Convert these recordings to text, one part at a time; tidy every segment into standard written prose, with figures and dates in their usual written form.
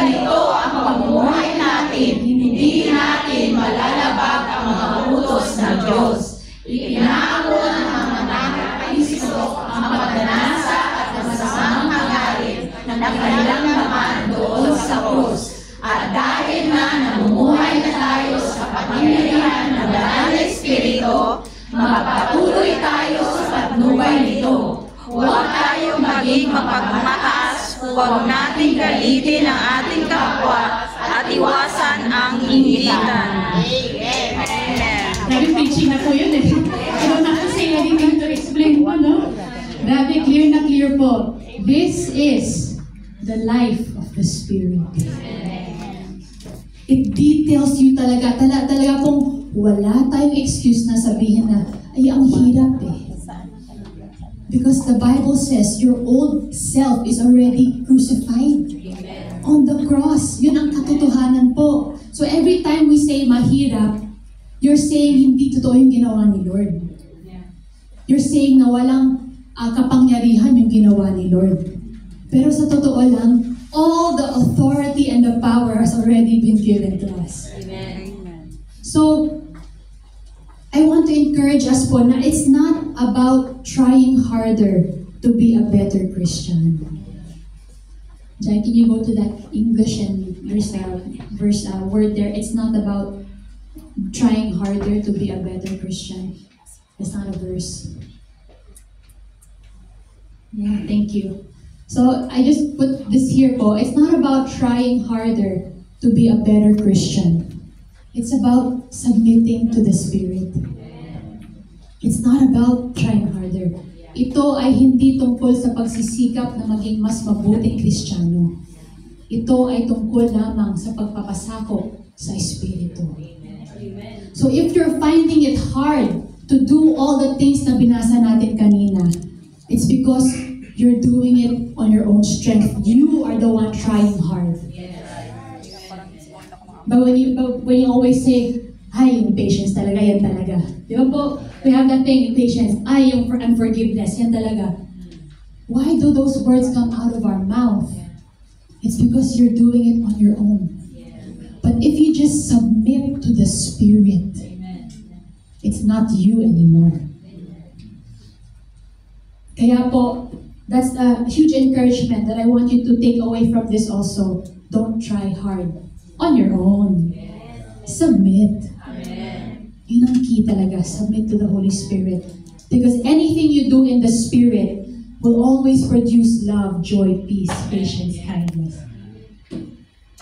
ganito ang pamumuhay natin, hindi natin malalabag ang mga utos ng Diyos. Ikinaawa ng mga nagkakaisto ang pagdanasa at masamang hangarin ng kanilang naman doon sa krus. At dahil na namumuhay na tayo sa kapangyarihan ng banal na Espiritu, magpatuloy tayo sa patnubay nito. Huwag tayo maging mapagmataas, huwag nating galitin ang ating kapwa at iwasan ang inggitan. Amen. Grabe preaching na po yun eh. I don't have to say anything to explain po, no? Grabe, clear na clear po. This is the life of the Spirit. It details you talaga. Talaga pong wala tayong excuse na sabihin na, ay, ang hirap eh. Because the Bible says your old self is already crucified on the cross. Yun ang katotohanan po. So every time we say mahirap, you're saying hindi totoo yung ginawa ni Lord. You're saying na walang kapangyarihan yung ginawa ni Lord. Pero sa totoo lang, all the authority and the power has already been given to us. Amen. So, I want to encourage us po na it's not about trying harder to be a better Christian. Jai, can you go to that English and verse word there? It's not about trying harder to be a better Christian. It's not a verse. Yeah, thank you. So, I just put this here po. It's not about trying harder to be a better Christian. It's about submitting to the Spirit. It's not about trying harder. Ito ay hindi tungkol sa pagsisikap na maging mas mabuting Kristiyano. Ito ay tungkol lamang sa pagpapasakop sa Espiritu. So if you're finding it hard to do all the things na binasa natin kanina, it's because you're doing it on your own strength. You are the one trying hard. But when you always say, ay, yung patience talaga, yan talaga. Di ba po? We have that thing, patience. Ay, yung unforgiveness, yan talaga. Why do those words come out of our mouth? It's because you're doing it on your own. But if you just submit to the Spirit, it's not you anymore. Kaya po, that's a huge encouragement that I want you to take away from this also. Don't try hard on your own. Submit. Yun ang key talaga. Submit to the Holy Spirit. Because anything you do in the Spirit will always produce love, joy, peace, patience, kindness.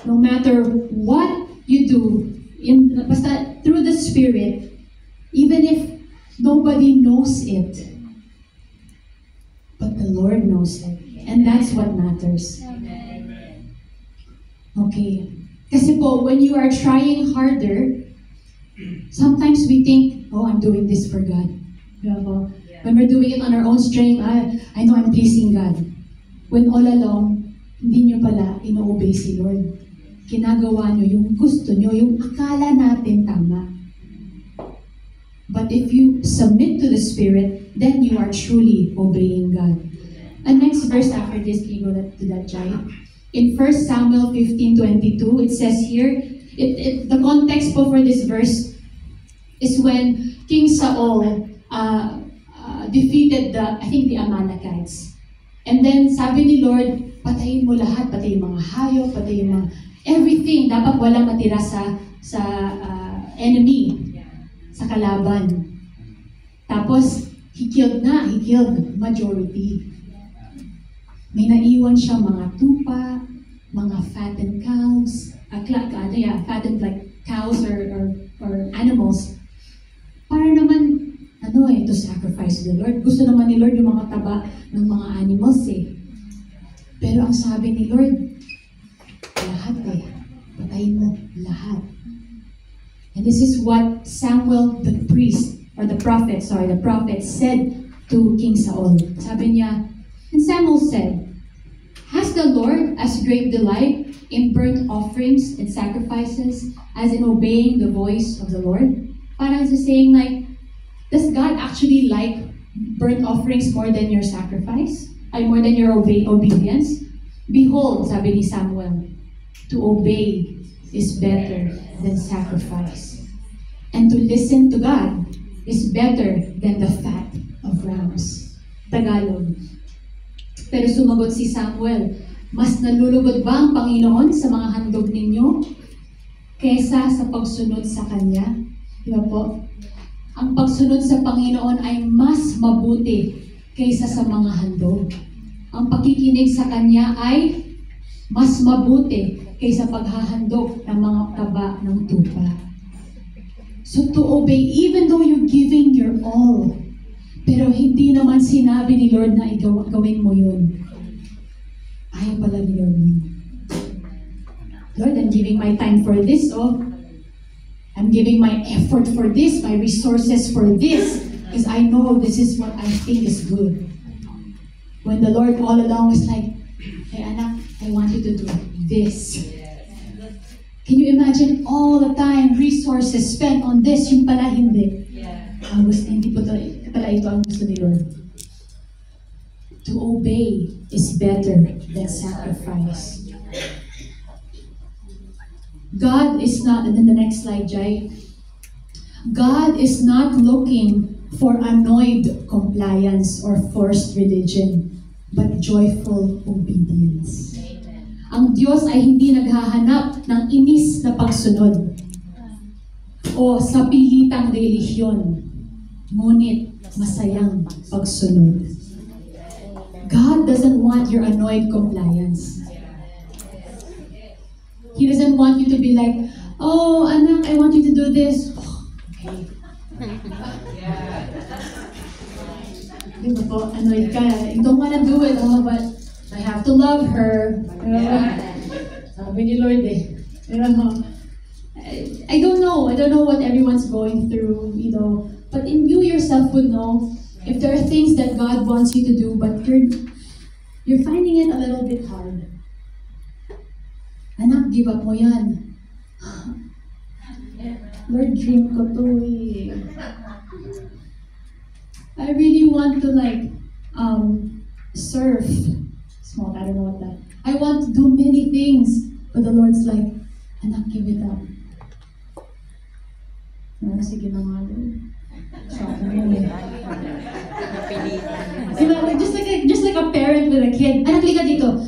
No matter what you do, basta through the Spirit, even if nobody knows it, but the Lord knows it. And that's what matters. Okay. Kasi po, when you are trying harder, sometimes we think, oh, I'm doing this for God. When we're doing it on our own strength, I know I'm pleasing God. When all along, hindi nyo pala ino-obey si Lord. Ginagawa nyo yung gusto nyo, yung akala natin tama. But if you submit to the Spirit, then you are truly obeying God. And next verse after this, can you go to that, Jai? In 1 Samuel 15:22, it says here, the context for this verse is when King Saul defeated the Amalekites. And then sabi ni Lord, patayin mo lahat, patayin mga hayop, patayin mga everything, dapat walang matira sa enemy, sa kalaban. Tapos, he killed majority. May naiwan siya mga tupa, mga fattened cows, fattened like cows or animals. Para naman, to sacrifice to the Lord. Gusto naman ni Lord yung mga taba ng mga animals eh. Pero ang sabi ni Lord, lahat eh. Patayin mo lahat. And this is what Samuel the prophet said to King Saul. Sabi niya, and Samuel said, has the Lord as great delight in burnt offerings and sacrifices as in obeying the voice of the Lord? Parang saying like, does God actually like burnt offerings more than your sacrifice? More than your obedience? Behold, sabi ni Samuel, To obey is better than sacrifice. And to listen to God is better than the fat of rams. Tagalog. Pero sumagot si Samuel, mas nalulugod ba ang Panginoon sa mga handog ninyo kesa sa pagsunod sa Kanya? Di ba po? Ang pagsunod sa Panginoon ay mas mabuti kaysa sa mga handog. Ang pakikinig sa Kanya ay mas mabuti kaysa paghahandog ng mga taba ng tupa. So to obey, even though you're giving your all, pero hindi naman sinabi ni Lord na gawin mo yun. Ayaw pala ni Lord. Lord, I'm giving my time for this, oh. I'm giving my effort for this, my resources for this, because I know this is what I think is good. When the Lord all along was like, hey anak, I want you to do this. Can you imagine all the time, resources spent on this, yung pala hindi. Hindi pala ito ang gusto ni Lord. To obey is better than sacrifice. God is not, and then the next slide, Jai. God is not looking for annoyed compliance or forced religion, but joyful obedience. Ang Diyos ay hindi naghahanap ng inis na pagsunod o sa pilitang relihiyon, ngunit masayang pagsunod. God doesn't want your annoyed compliance. He doesn't want you to be like, oh, anak, I want you to do this. Oh, okay. Di ba po, annoyed ka. You don't want to do it, oh, but I have to love her. Sabi ni Lord eh. I don't know what everyone's going through, you know. But in you yourself would know if there are things that God wants you to do, but you're finding it a little bit hard. Anak, give up mo yan. Lord, dream ko to eh. I really want to surf. Small, I don't know what that. I want to do many things. But the Lord's like, anak, give it up. Sige na nga, Lord. Diba, just like a parent with a kid. Anak, liga dito.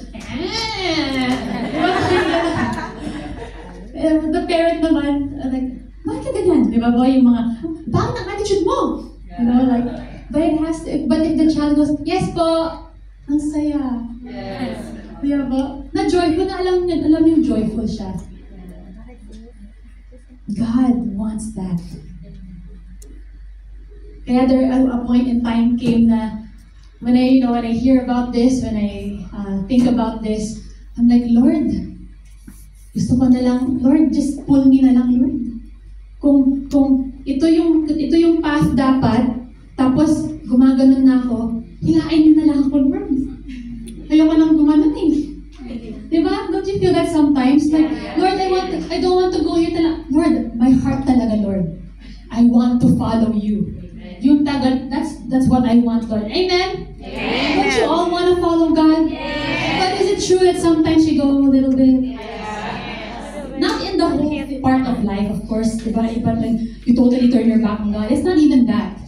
The parent naman, like, bakit ka ganyan? Diba ba yung mga, bakit ang attitude mo? You know, like, but if the child goes, yes po, ang saya. Yes. Diba ba? Na joyful, na alam yung joyful siya. God wants that. Kaya there a point in time came na when I hear about this, when I think about this, I'm like, Lord, gusto ko na lang, Lord, just pull me na lang, Lord. Kung ito yung path dapat, tapos gumaganon na ako, hilain niyo na lang ako, Lord. Ayoko nang gumanon eh. Diba? Don't you feel that sometimes? Like, Lord, I don't want to go here talaga. Lord, my heart talaga, Lord. I want to follow you. Yung tagal, that's what I want, Lord. Amen? Amen. Don't you all want to follow God? Yes. But is it true that sometimes you go a little bit? Yes. Not in the whole part of life, of course. Diba? You totally turn your back on God. It's not even that.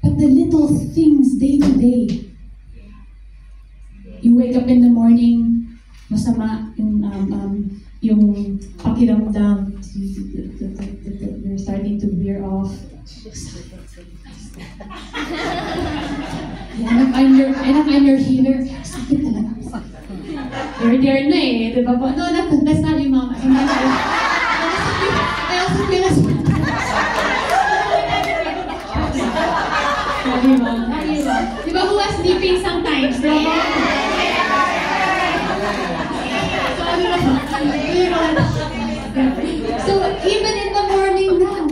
But the little things, day to day. You wake up in the morning, masama yung pakiramdam, you're starting to veer off. Anak, I'm your healer. Sakit talaga. You're there na eh. Diba po? No, that's not yung mama. I also feel as diba who was sleeping sometimes? Diba po? So even in the morning na,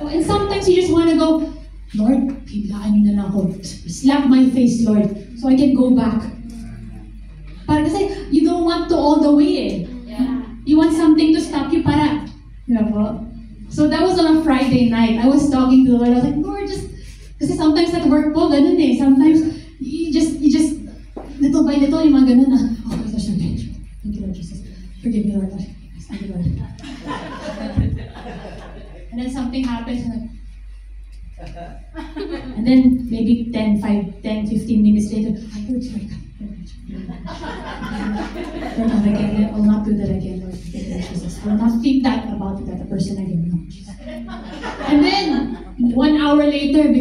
and sometimes you just want to go, Lord, biglaan niyo na lang ako. Slap my face, Lord, so I can go back. Para kasi you don't want to all the way eh. You want something to stop you para. So that was on a Friday night. I was talking to the Lord. I was like, Lord, just kasi sometimes at work po, ganun eh. Sometimes you just little by nito, yung mga ganun na, oh my gosh, thank you Lord Jesus. Forgive me Lord. Thank you Lord. And then something happens, and then maybe 10, 15 minutes later, I Lord, sorry. Lord, not again. I will not do that again, Lord. Jesus. I will not think that about that person again. No, Jesus. And then, 1 hour later,